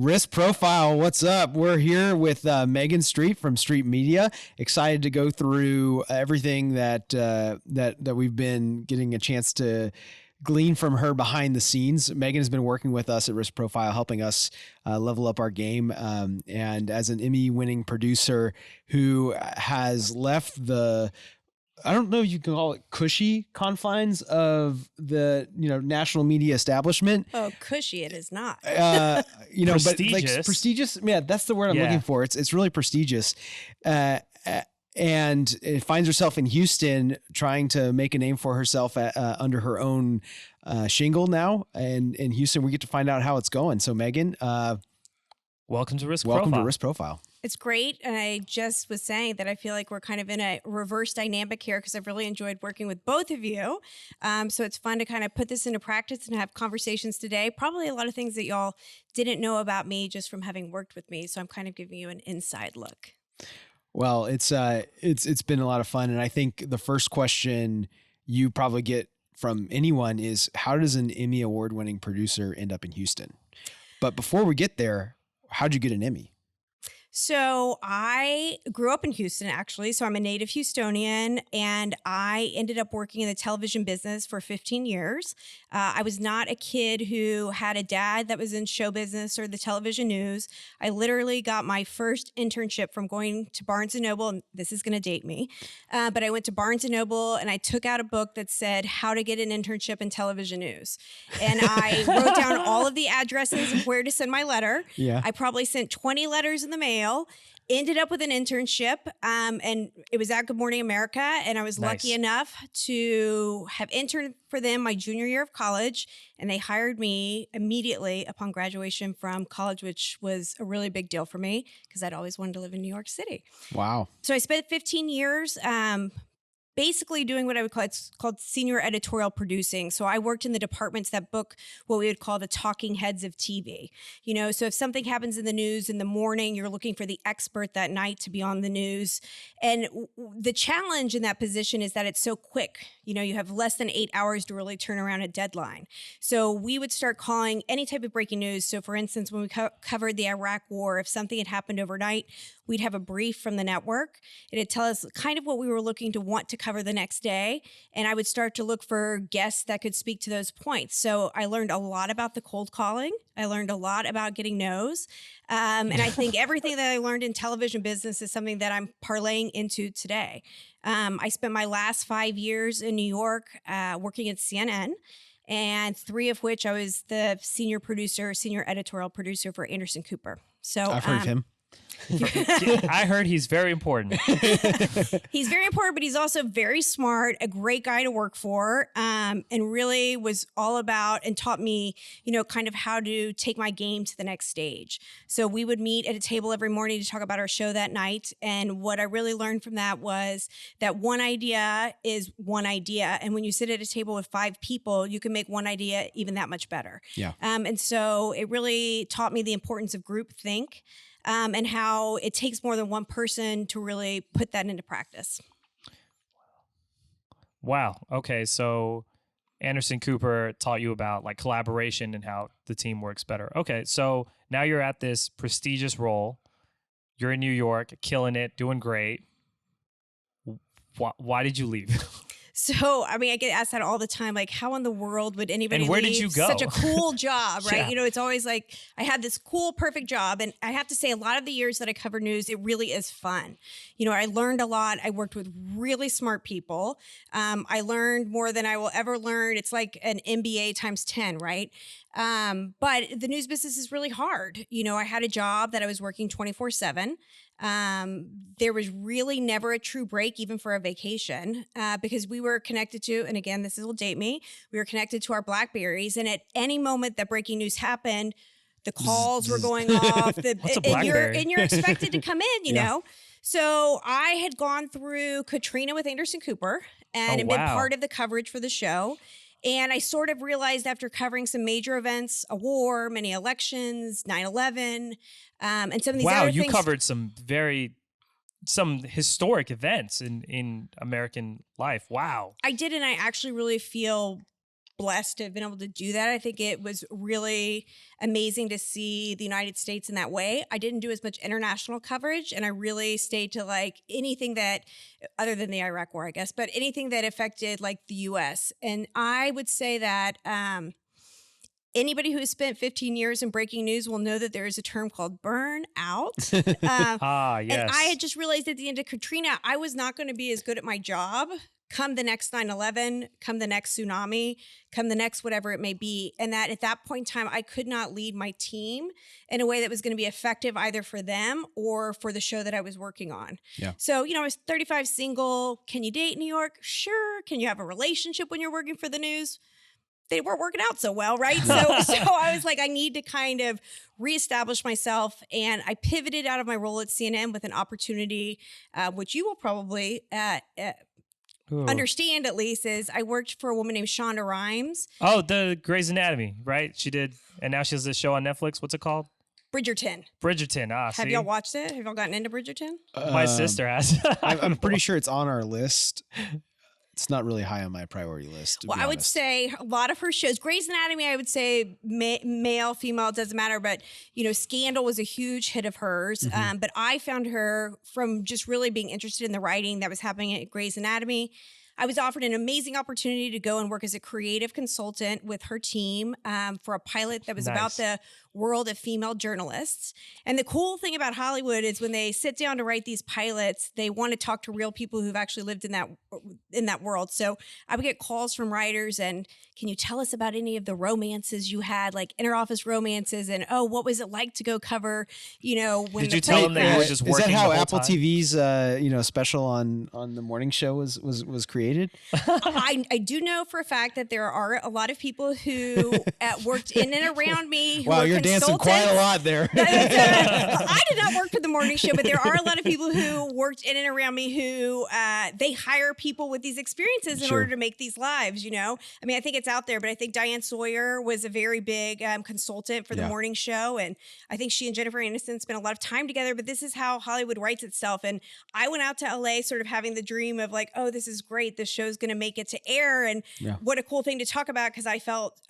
Risk Profile, what's up? We're here with Megan Streete from Streete Media. Excited to go through everything that we've been getting a chance to glean from her behind the scenes. Megan has been working with us at Risk Profile, helping us level up our game. And as an Emmy-winning producer who has left the, I don't know if you can call it cushy confines of the, national media establishment. Oh, cushy it is not. But like prestigious. Yeah, that's the word I'm looking for. It's really prestigious. And it finds herself in Houston trying to make a name for herself under her own shingle now. And in Houston, we get to find out how it's going. So Megan, welcome to Risk Profile. It's great. And I just was saying that I feel like we're kind of in a reverse dynamic here because I've really enjoyed working with both of you. So it's fun to kind of put this into practice and have conversations today. Probably a lot of things that y'all didn't know about me just from having worked with me. So I'm kind of giving you an inside look. Well, it's been a lot of fun. And I think the first question you probably get from anyone is, how does an Emmy award-winning producer end up in Houston? But before we get there, how'd you get an Emmy? So I grew up in Houston, actually. So I'm a native Houstonian, and I ended up working in the television business for 15 years. I was not a kid who had a dad that was in show business or the television news. I literally got my first internship from going to Barnes & Noble, and this is going to date me, but I went to Barnes & Noble and I took out a book that said how to get an internship in television news. And I wrote down all of the addresses of where to send my letter. Yeah. I probably sent 20 letters in the mail. Ended up with an internship, and it was at Good Morning America, and I was lucky enough to have interned for them my junior year of college, and they hired me immediately upon graduation from college, which was a really big deal for me because I'd always wanted to live in New York City. Wow. So I spent 15 years basically doing what I would call, it's called senior editorial producing. So I worked in the departments that book what we would call the talking heads of TV. So if something happens in the news in the morning, you're looking for the expert that night to be on the news. And the challenge in that position is that it's so quick. You have less than 8 hours to really turn around a deadline. So we would start calling any type of breaking news. So for instance, when we covered the Iraq war, if something had happened overnight, we'd have a brief from the network. It'd tell us kind of what we were looking to want to cover the next day. And I would start to look for guests that could speak to those points. So I learned a lot about the cold calling. I learned a lot about getting no's. And I think everything that I learned in television business is something that I'm parlaying into today. I spent my last 5 years in New York working at CNN, and 3 of which I was the senior editorial producer for Anderson Cooper. So I've heard of him. I heard he's very important. He's very important, but he's also very smart, a great guy to work for, and really was all about and taught me, kind of how to take my game to the next stage. So we would meet at a table every morning to talk about our show that night. And what I really learned from that was that one idea is one idea. And when you sit at a table with 5 people, you can make one idea even that much better. Yeah. And so it really taught me the importance of groupthink. And how it takes more than one person to really put that into practice. Wow. Okay. So Anderson Cooper taught you about like collaboration and how the team works better. Okay. So now you're at this prestigious role. You're in New York, killing it, doing great. Why did you leave? So, I mean, I get asked that all the time, like, how in the world would anybody and where leave did you go? Such a cool job, right? Yeah. It's always like, I had this cool, perfect job. And I have to say, a lot of the years that I covered news, it really is fun. I learned a lot. I worked with really smart people. I learned more than I will ever learn. It's like an MBA times 10, right? But the news business is really hard. I had a job that I was working 24/7. There was really never a true break, even for a vacation, because we were connected to, and again, this will date me, we were connected to our BlackBerries. And at any moment that breaking news happened, the calls were going off. What's a BlackBerry? And you're expected to come in, you Yeah. know? So I had gone through Katrina with Anderson Cooper and had been part of the coverage for the show. And I sort of realized after covering some major events, a war, many elections, 9/11, and some of these other things. Wow, you covered some historic events in American life. Wow. I did, and I actually really feel blessed to have been able to do that. I think it was really amazing to see the United States in that way. I didn't do as much international coverage, and I really stayed to like anything that, other than the Iraq War, I guess, but anything that affected like the U.S. And I would say that anybody who has spent 15 years in breaking news will know that there is a term called burn out. Yes. And I had just realized at the end of Katrina, I was not going to be as good at my job come the next 9/11, come the next tsunami, come the next whatever it may be. And that at that point in time, I could not lead my team in a way that was going to be effective either for them or for the show that I was working on. Yeah. So, I was 35, single. Can you date in New York? Sure. Can you have a relationship when you're working for the news? They weren't working out so well, right? So I was like, I need to kind of reestablish myself. And I pivoted out of my role at CNN with an opportunity, which you will probably understand at least, is I worked for a woman named Shonda Rhimes. Oh, the Grey's Anatomy, right? She did, and now she has this show on Netflix. What's it called? Bridgerton. Bridgerton. Have y'all watched it? Have y'all gotten into Bridgerton? My sister has. I'm pretty sure it's on our list. It's not really high on my priority list. Well, I would say a lot of her shows, Grey's Anatomy, I would say male, female, it doesn't matter. But, Scandal was a huge hit of hers. Mm-hmm. But I found her from just really being interested in the writing that was happening at Grey's Anatomy. I was offered an amazing opportunity to go and work as a creative consultant with her team for a pilot that was about the world of female journalists. And the cool thing about Hollywood is when they sit down to write these pilots, they want to talk to real people who've actually lived in that world. So I would get calls from writers and, can you tell us about any of the romances you had, like interoffice romances? And, what was it like to go cover, when Did you tell them that you were just working? Is that how the whole Apple time? TV's special on the morning show was created? I do know for a fact that there are a lot of people who worked in and around me who Wow, are you're dancing quite a lot there. I did not work for the morning show, but there are a lot of people who worked in and around me who they hire people with these experiences in order to make these lives, I mean, I think it's out there, but I think Diane Sawyer was a very big consultant for the morning show. And I think she and Jennifer Aniston spent a lot of time together, but this is how Hollywood writes itself. And I went out to LA sort of having the dream of like, oh, this is great. This show's going to make it to air. And what a cool thing to talk about, because I felt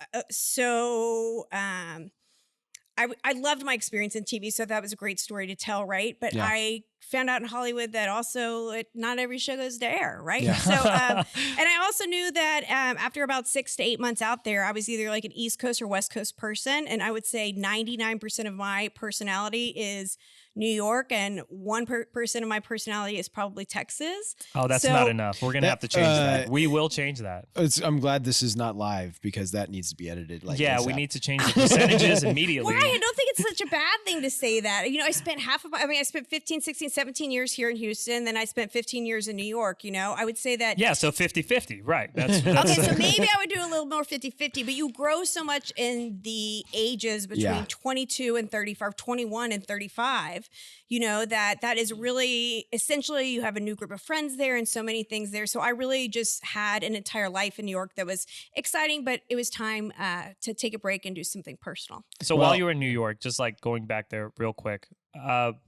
I loved my experience in TV, so that was a great story to tell, right? But I found out in Hollywood that also not every show goes to air, right? Yeah. So, and I also knew that after about 6 to 8 months out there, I was either like an East Coast or West Coast person, and I would say 99% of my personality is New York, and 1% of my personality is probably Texas. Oh, that's not enough. We're gonna have to change that. We will change that. I'm glad this is not live because that needs to be edited. Like we need to change the percentages immediately. Why? I don't think it's such a bad thing to say that. I spent I spent 15, 16, 17 years here in Houston, then I spent 15 years in New York. I would say that. Yeah, so 50-50, right? That's okay, so maybe I would do a little more 50-50, but you grow so much in the ages between 22 and 35, 21 and 35. That is really essentially you have a new group of friends there and so many things there. So I really just had an entire life in New York that was exciting, but it was time to take a break and do something personal. So while you were in New York, just like going back there real quick,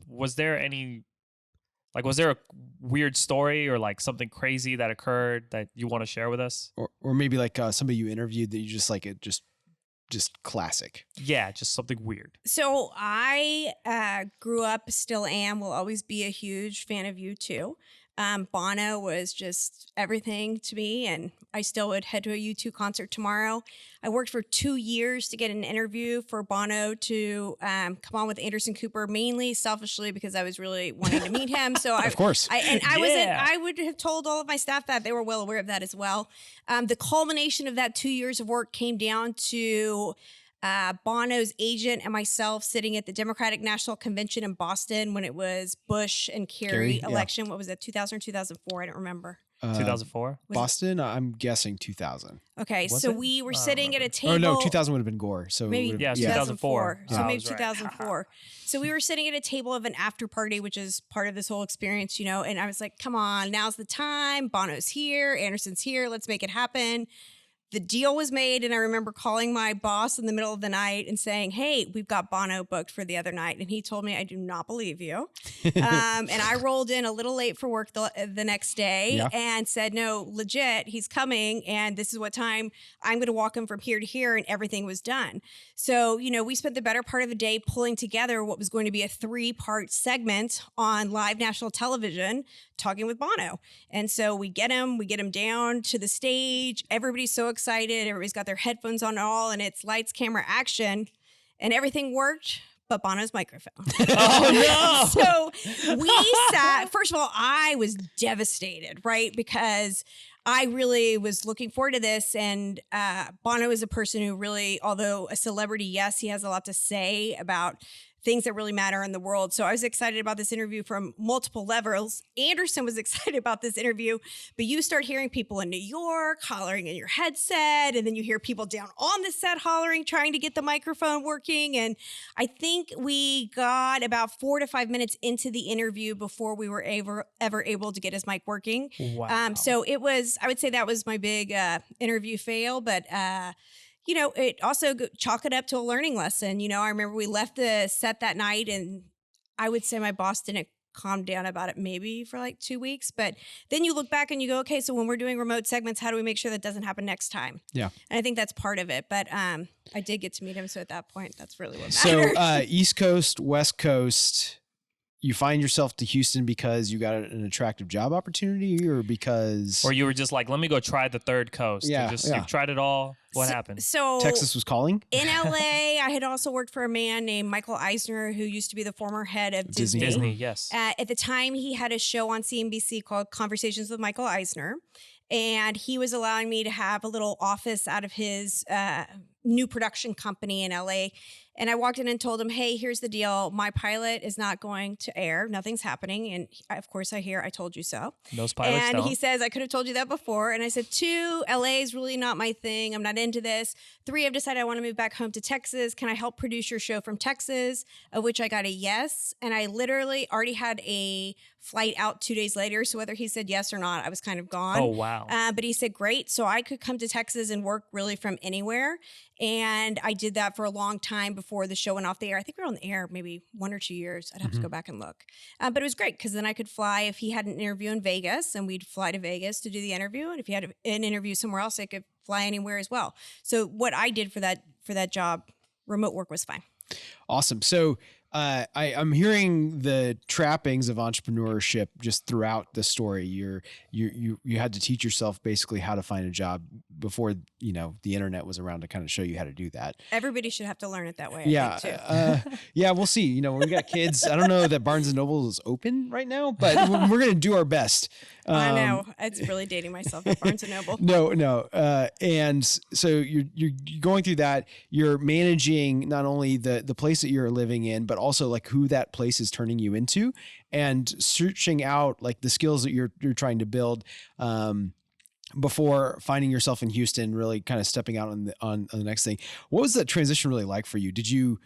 was there a weird story or like something crazy that occurred that you want to share with us? Or maybe like somebody you interviewed that you just like it just classic. Yeah, just something weird. So I grew up, still am, will always be a huge fan of U2. Bono was just everything to me, and I still would head to a U2 concert tomorrow. I worked for 2 years to get an interview for Bono to come on with Anderson Cooper, mainly selfishly because I was really wanting to meet him. So of course. I would have told all of my staff that. They were well aware of that as well. The culmination of that 2 years of work came down to Bono's agent and myself sitting at the Democratic National Convention in Boston when it was Bush and Kerry election. What was it, 2000 or 2004? I don't remember. 2004? Boston? I'm guessing 2000. Okay, Was so it? we were sitting at a table. Oh, no, 2000 would have been Gore. So Maybe 2004. So Yeah, I maybe was right. 2004. So we were sitting at a table of an after party, which is part of this whole experience, and I was like, come on, now's the time. Bono's here. Anderson's here. Let's make it happen. the deal was made. And I remember calling my boss in the middle of the night and saying, hey, we've got Bono booked for the other night. And he told me, I do not believe you. And I rolled in a little late for work the next day and said, no, legit, he's coming. And this is what time I'm going to walk him from here to here. And everything was done. So, we spent the better part of the day pulling together what was going to be a 3-part segment on live national television, talking with Bono. And so we get him down to the stage. Everybody's so excited. Everybody's got their headphones on and it's lights, camera, action, and everything worked but Bono's microphone. Oh, no. So we sat, first of all, I was devastated, right? Because I really was looking forward to this. And Bono is a person who really, although a celebrity, yes, he has a lot to say about things that really matter in the world. So I was excited about this interview from multiple levels. Anderson was excited about this interview, but you start hearing people in New York hollering in your headset, and then you hear people down on the set hollering, trying to get the microphone working. And I think we got about 4 to 5 minutes into the interview before we were ever able to get his mic working. Wow. So it was, I would say that was my big interview fail, but it also chalk it up to a learning lesson. I remember we left the set that night, and I would say my boss didn't calm down about it maybe for like 2 weeks. But then you look back and you go, okay, so when we're doing remote segments, how do we make sure that doesn't happen next time? Yeah. And I think that's part of it. But I did get to meet him. So at that point, that's really what So matters. East Coast, West Coast, you find yourself to Houston because you got an attractive job opportunity, or because... Or you were just like, let me go try the third coast. Yeah, You've tried it all. What happened? So Texas was calling? in LA, I had also worked for a man named Michael Eisner, who used to be the former head of Disney. Disney, yes. At the time, he had a show on CNBC called Conversations with Michael Eisner. And he was allowing me to have a little office out of his new production company in LA. And I walked in and told him, hey, here's the deal. My pilot is not going to air. Nothing's happening. And of course I hear, I told you so. Those pilots And don't. he says, I could have told you that before. And I said, 2, LA is really not my thing. I'm not into this. 3, I've decided I want to move back home to Texas. Can I help produce your show from Texas? Of which I got a yes. And I literally already had a flight out 2 days later. So whether he said yes or not, I was kind of gone. Oh, wow. But he said, great. So I could come to Texas and work really from anywhere. And I did that for a long time before the show went off the air. I think we were on the air maybe 1 or 2 years. I'd have to go back and look. But it was great because then I could fly if he had an interview in Vegas, and we'd fly to Vegas to do the interview. And if he had an interview somewhere else, I could fly anywhere as well. So what I did for that job, remote work was fine. Awesome. So I'm hearing the trappings of entrepreneurship just throughout the story. You had to teach yourself basically how to find a job before the internet was around to kind of show you how to do that. Everybody should have to learn it that way. Yeah, I think, too. Yeah, we'll see. When we got kids, I don't know that Barnes and Noble is open right now, but we're going to do our best. I know it's really dating myself at Barnes and Noble. No. And so you're going through that. You're managing not only the place that you're living in, but also like who that place is turning you into, and searching out like the skills that you're trying to build before finding yourself in Houston, really kind of stepping out on the next thing. What was that transition really like for you? Did you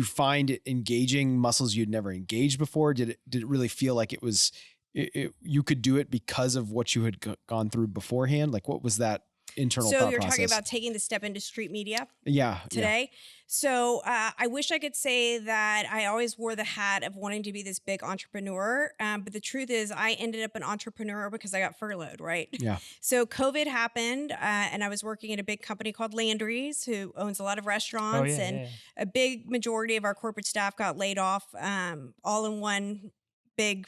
find it engaging muscles you'd never engaged before? Did it really feel like it was you could do it because of what you had gone through beforehand? Like, what was that internal thought process? So you're talking about taking the step into Streete media Yeah. today. So I wish I could say that I always wore the hat of wanting to be this big entrepreneur. But the truth is I ended up an entrepreneur because I got furloughed, right? Yeah. So COVID happened and I was working at a big company called Landry's, who owns a lot of restaurants. A big majority of our corporate staff got laid off all in one big...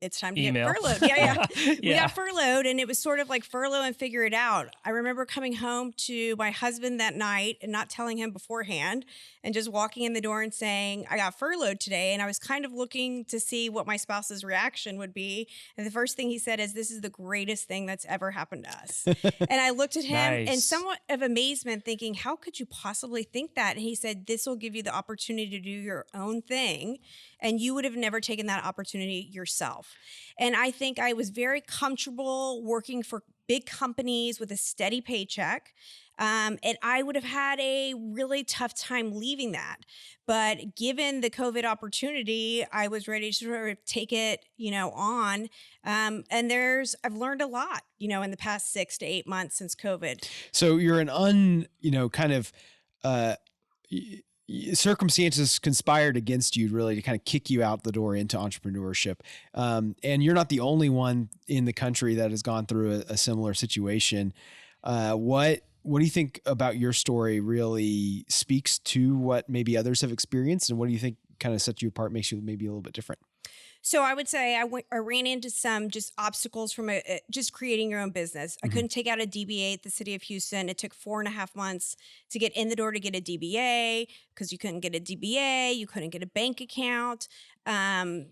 It's time to Email. get furloughed. Yeah. We Yeah. got furloughed, and it was sort of like furlough and figure it out. I remember coming home to my husband that night and not telling him beforehand, and just walking in the door and saying, I got furloughed today. And I was kind of looking to see what my spouse's reaction would be. And the first thing he said is, this is the greatest thing that's ever happened to us. And I looked at him in somewhat of amazement, thinking, how could you possibly think that? And he said, this will give you the opportunity to do your own thing. And you would have never taken that opportunity yourself. And I think I was very comfortable working for big companies with a steady paycheck. And I would have had a really tough time leaving that. But given the COVID opportunity, I was ready to sort of take it, on. And I've learned a lot, in the past 6 to 8 months since COVID. So you're kind of, uh, circumstances conspired against you really to kind of kick you out the door into entrepreneurship. And you're not the only one in the country that has gone through a similar situation. What do you think about your story really speaks to what maybe others have experienced? And what do you think kind of sets you apart, makes you maybe a little bit different? So I would say I ran into some just obstacles from just creating your own business. I couldn't take out a DBA at the city of Houston. It took 4.5 months to get in the door to get a DBA because you couldn't get a DBA, you couldn't get a bank account. There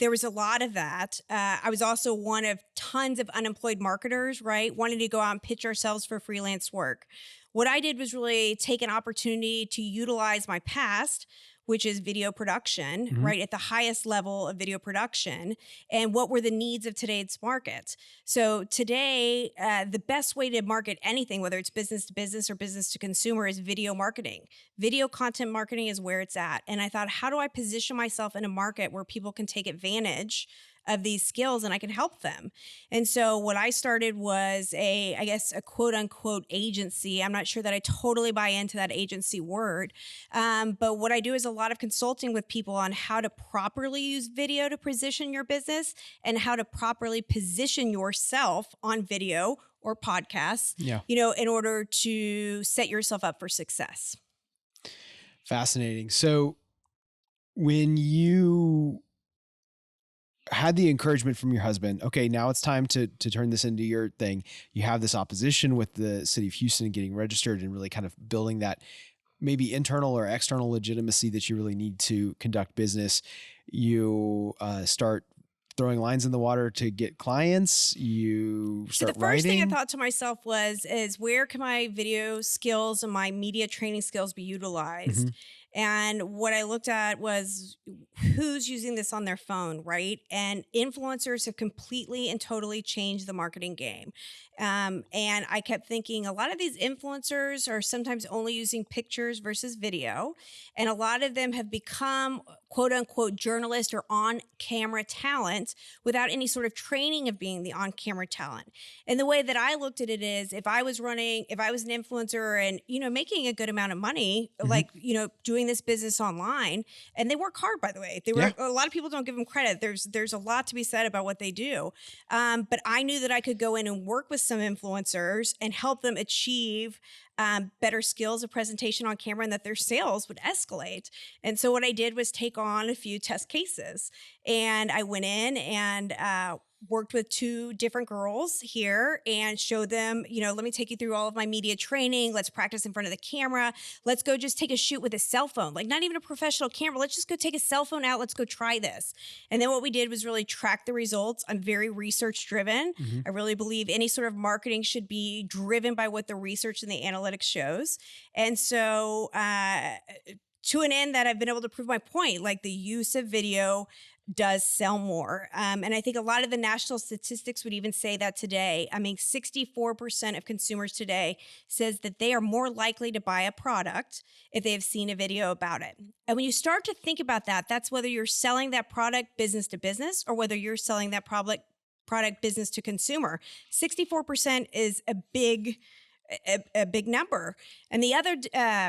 was a lot of that. I was also one of tons of unemployed marketers, right? Wanting to go out and pitch ourselves for freelance work. What I did was really take an opportunity to utilize my past, which is video production, right? At the highest level of video production, and what were the needs of today's market. So today, the best way to market anything, whether it's business to business or business to consumer, is video marketing. Video content marketing is where it's at. And I thought, how do I position myself in a market where people can take advantage of these skills and I can help them? And so what I started was a quote unquote agency. I'm not sure that I totally buy into that agency word. But what I do is a lot of consulting with people on how to properly use video to position your business and how to properly position yourself on video or podcasts, in order to set yourself up for success. Fascinating. So when you had the encouragement from your husband, okay, now it's time to turn this into your thing. You have this opposition with the city of Houston getting registered and really kind of building that maybe internal or external legitimacy that you really need to conduct business. You start throwing lines in the water to get clients. You start the first writing. thing I thought to myself is where can my video skills and my media training skills be utilized? And what I looked at was who's using this on their phone, right? And influencers have completely and totally changed the marketing game. And I kept thinking a lot of these influencers are sometimes only using pictures versus video. And a lot of them have become quote unquote journalist or on camera talent without any sort of training of being the on camera talent. And the way that I looked at it is if I was an influencer and, making a good amount of money, like, doing this business online, and they work hard, by the way, a lot of people don't give them credit. There's a lot to be said about what they do. But I knew that I could go in and work with some influencers and help them achieve better skills of presentation on camera and that their sales would escalate. And so what I did was take on a few test cases, and I went in and worked with 2 different girls here and showed them, let me take you through all of my media training. Let's practice in front of the camera. Let's go just take a shoot with a cell phone, like not even a professional camera. Let's just go take a cell phone out. Let's go try this. And then what we did was really track the results. I'm very research driven. I really believe any sort of marketing should be driven by what the research and the analytics shows. And so to an end that I've been able to prove my point, like the use of video does sell more. And I think a lot of the national statistics would even say that today. I mean, 64% of consumers today says that they are more likely to buy a product if they have seen a video about it. And when you start to think about that, that's whether you're selling that product business to business or whether you're selling that product business to consumer. 64% is a big number. And the other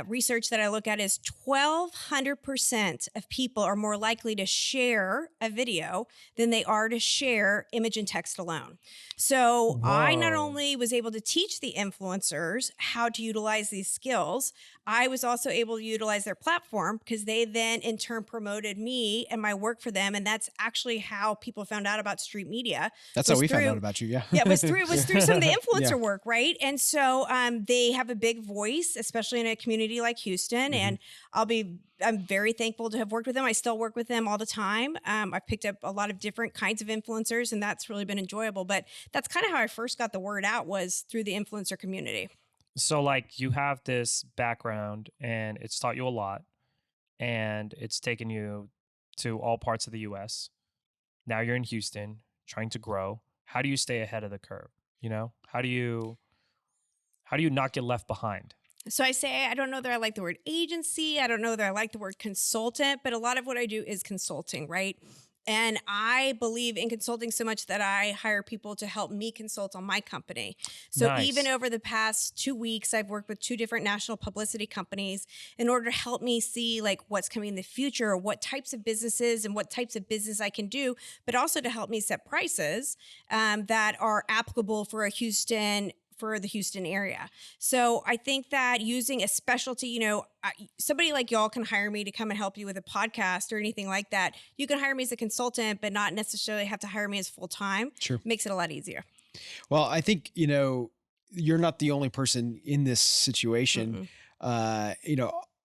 research that I look at is 1,200% of people are more likely to share a video than they are to share image and text alone. So I not only was able to teach the influencers how to utilize these skills, I was also able to utilize their platform because they then in turn promoted me and my work for them. And that's actually how people found out about Streete Media. That's how we found out about you. Yeah. Yeah. It was through some of the influencer work. Right. And so they have a big voice, especially in a community like Houston. And I'm very thankful to have worked with them. I still work with them all the time. I've picked up a lot of different kinds of influencers, and that's really been enjoyable. But that's kind of how I first got the word out, was through the influencer community. So like you have this background and it's taught you a lot and it's taken you to all parts of the US. Now you're in Houston trying to grow. How do you stay ahead of the curve? You know, how do you not get left behind? So I say, I don't know that I like the word agency. I don't know that I like the word consultant, but a lot of what I do is consulting, right? And I believe in consulting so much that I hire people to help me consult on my company. So even Nice. over the past 2 weeks, I've worked with 2 different national publicity companies in order to help me see like what's coming in the future, what types of businesses and what types of business I can do, but also to help me set prices that are applicable for the Houston area. So I think that using a specialty, somebody like y'all can hire me to come and help you with a podcast or anything like that. You can hire me as a consultant, but not necessarily have to hire me as full time. Sure. Makes it a lot easier. Well, I think, you're not the only person in this situation. On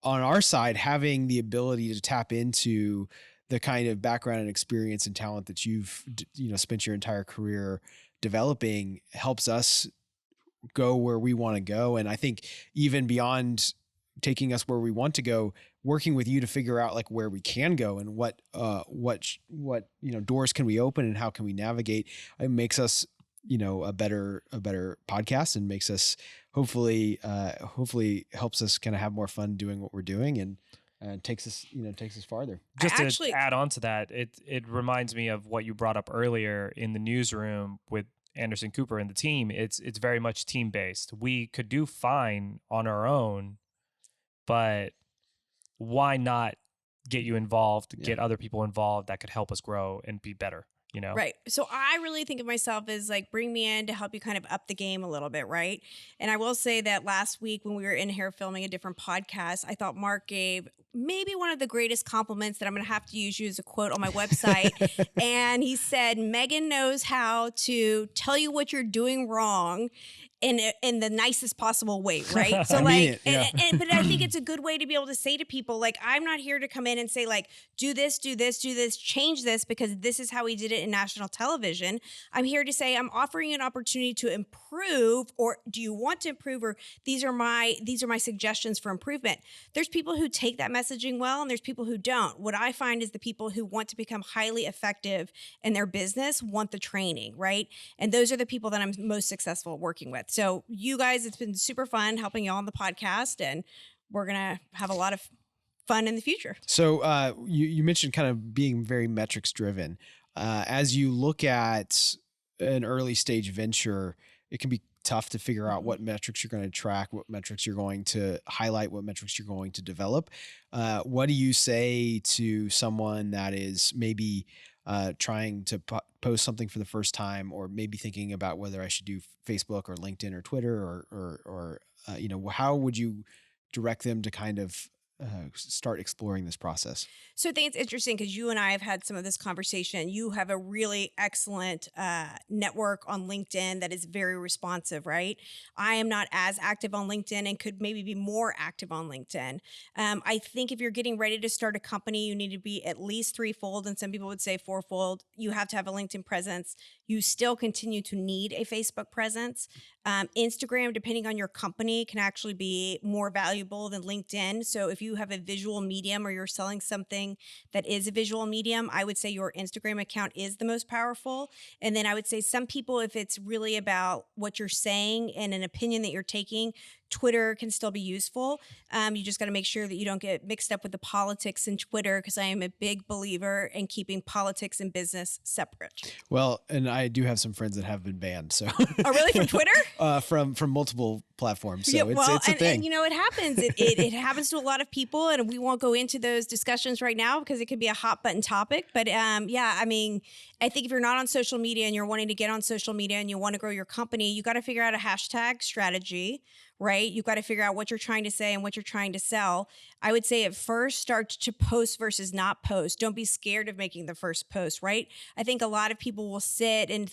our side, having the ability to tap into the kind of background and experience and talent that you've, spent your entire career developing helps us go where we want to go. And I think even beyond taking us where we want to go, working with you to figure out like where we can go and what doors can we open and how can we navigate, it makes us, a better podcast, and makes us hopefully helps us kind of have more fun doing what we're doing, and takes us farther. Just to add on to that, it reminds me of what you brought up earlier in the newsroom with Anderson Cooper and the team. It's very much team based. We could do fine on our own, but why not get you involved, get other people involved that could help us grow and be better, Right. So I really think of myself as like, bring me in to help you kind of up the game a little bit. Right. And I will say that last week when we were in here filming a different podcast, I thought Mark gave maybe one of the greatest compliments that I'm going to have to use you as a quote on my website. And he said, Megan knows how to tell you what you're doing wrong in the nicest possible way, right? So but I think it's a good way to be able to say to people, like, I'm not here to come in and say like, do this, change this because this is how we did it in national television. I'm here to say I'm offering you an opportunity to improve, or do you want to improve, or these are my suggestions for improvement. There's people who take that messaging well, and there's people who don't. What I find is the people who want to become highly effective in their business want the training, right? And those are the people that I'm most successful working with. So you guys, it's been super fun helping you all on the podcast, and we're going to have a lot of fun in the future. So you mentioned kind of being very metrics driven. As you look at an early stage venture, it can be tough to figure out what metrics you're going to track, what metrics you're going to highlight, what metrics you're going to develop. What do you say to someone that is maybe trying to post something for the first time, or maybe thinking about whether I should do Facebook or LinkedIn or Twitter, or how would you direct them to kind of start exploring this process? So I think it's interesting because you and I have had some of this conversation. You have a really excellent network on LinkedIn that is very responsive, right? I am not as active on LinkedIn and could maybe be more active on LinkedIn. I think if you're getting ready to start a company, you need to be at least threefold, and some people would say fourfold. You have to have a LinkedIn presence. You still continue to need a Facebook presence. Instagram, depending on your company, can actually be more valuable than LinkedIn. So if you have a visual medium or you're selling something that is a visual medium, I would say your Instagram account is the most powerful. And then I would say some people, if it's really about what you're saying and an opinion that you're taking, Twitter can still be useful. You just got to make sure that you don't get mixed up with the politics in Twitter, because I am a big believer in keeping politics and business separate. Well, and I do have some friends that have been banned. So, oh, really, from Twitter? From multiple platforms. So yeah, it's a thing. And it happens. It happens to a lot of people, and we won't go into those discussions right now because it could be a hot button topic. But I think if you're not on social media and you're wanting to get on social media and you want to grow your company, you got to figure out a hashtag strategy. Right? You've got to figure out what you're trying to say and what you're trying to sell. I would say at first, start to post versus not post. Don't be scared of making the first post, right? I think a lot of people will sit and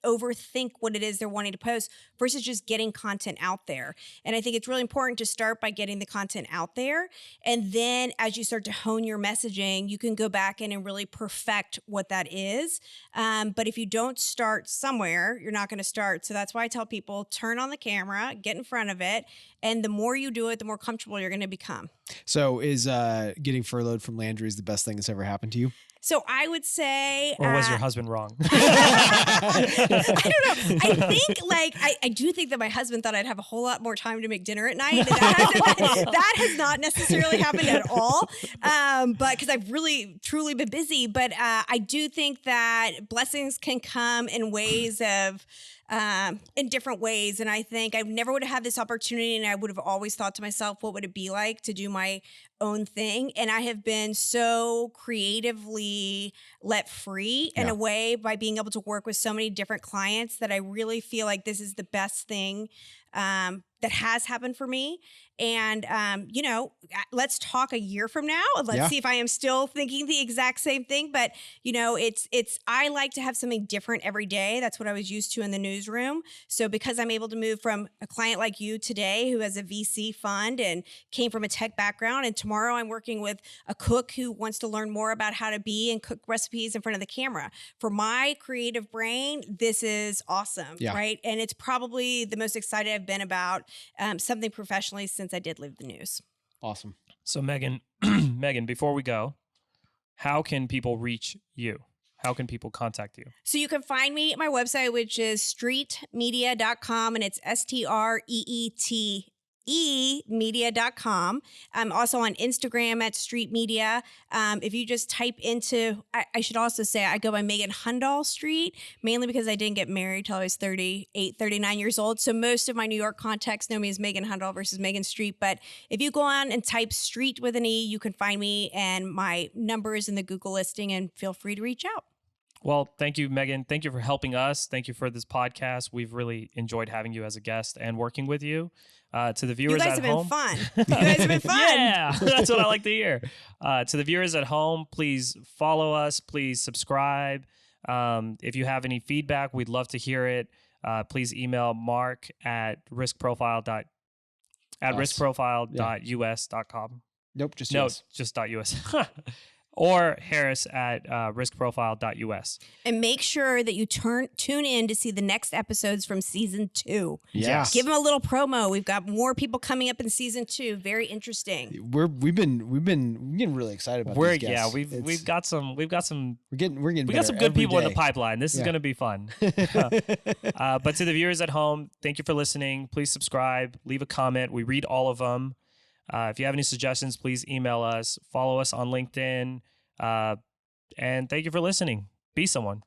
overthink what it is they're wanting to post versus just getting content out there. And I think it's really important to start by getting the content out there. And then as you start to hone your messaging, you can go back in and really perfect what that is. But if you don't start somewhere, you're not going to start. So that's why I tell people, turn on the camera, get in front of it. And the more you do it, the more comfortable you're going to become. So is getting furloughed from Landry's the best thing that's ever happened to you? So I would say, Or was your husband wrong? I don't know. I think I do think that my husband thought I'd have a whole lot more time to make dinner at night. And that has not necessarily happened at all. But because I've really truly been busy, but I do think that blessings can come in ways of in different ways. And I think I never would have had this opportunity, and I would have always thought to myself, what would it be like to do my own thing? And I have been so creatively let free in a way by being able to work with so many different clients that I really feel like this is the best thing that has happened for me. And, let's talk a year from now and let's see if I am still thinking the exact same thing. But, I like to have something different every day. That's what I was used to in the newsroom. So because I'm able to move from a client like you today who has a VC fund and came from a tech background, and tomorrow I'm working with a cook who wants to learn more about how to be and cook recipes in front of the camera. For my creative brain, this is awesome, right? And it's probably the most excited I've been about something professionally since I did leave the news. Awesome. So Megan, before we go, how can people reach you? How can people contact you? So you can find me at my website, which is streetmedia.com, and it's STREETE media.com. I'm also on Instagram at Street Media. If you just type into, I should also say I go by Megan Hundall Street, mainly because I didn't get married till I was 38, 39 years old. So most of my New York contacts know me as Megan Hundall versus Megan Street. But if you go on and type Street with an E, you can find me, and my number is in the Google listing, and feel free to reach out. Well, thank you, Megan. Thank you for helping us. Thank you for this podcast. We've really enjoyed having you as a guest and working with you. To the viewers at home, you guys have been fun. Yeah, that's what I like to hear. To the viewers at home, please follow us. Please subscribe. If you have any feedback, we'd love to hear it. Please email Mark at riskprofile.us.com. Nope, just No, US. just .us. Or Harris at riskprofile.us. And make sure that you tune in to see the next episodes from season 2. Yes. Give them a little promo. We've got more people coming up in season 2. Very interesting. We've been getting really excited about these guests. Yeah, we've got some we're some good people in the pipeline. This is going to be fun. But to the viewers at home, thank you for listening. Please subscribe, leave a comment. We read all of them. If you have any suggestions, please email us, follow us on LinkedIn, and thank you for listening. Be someone.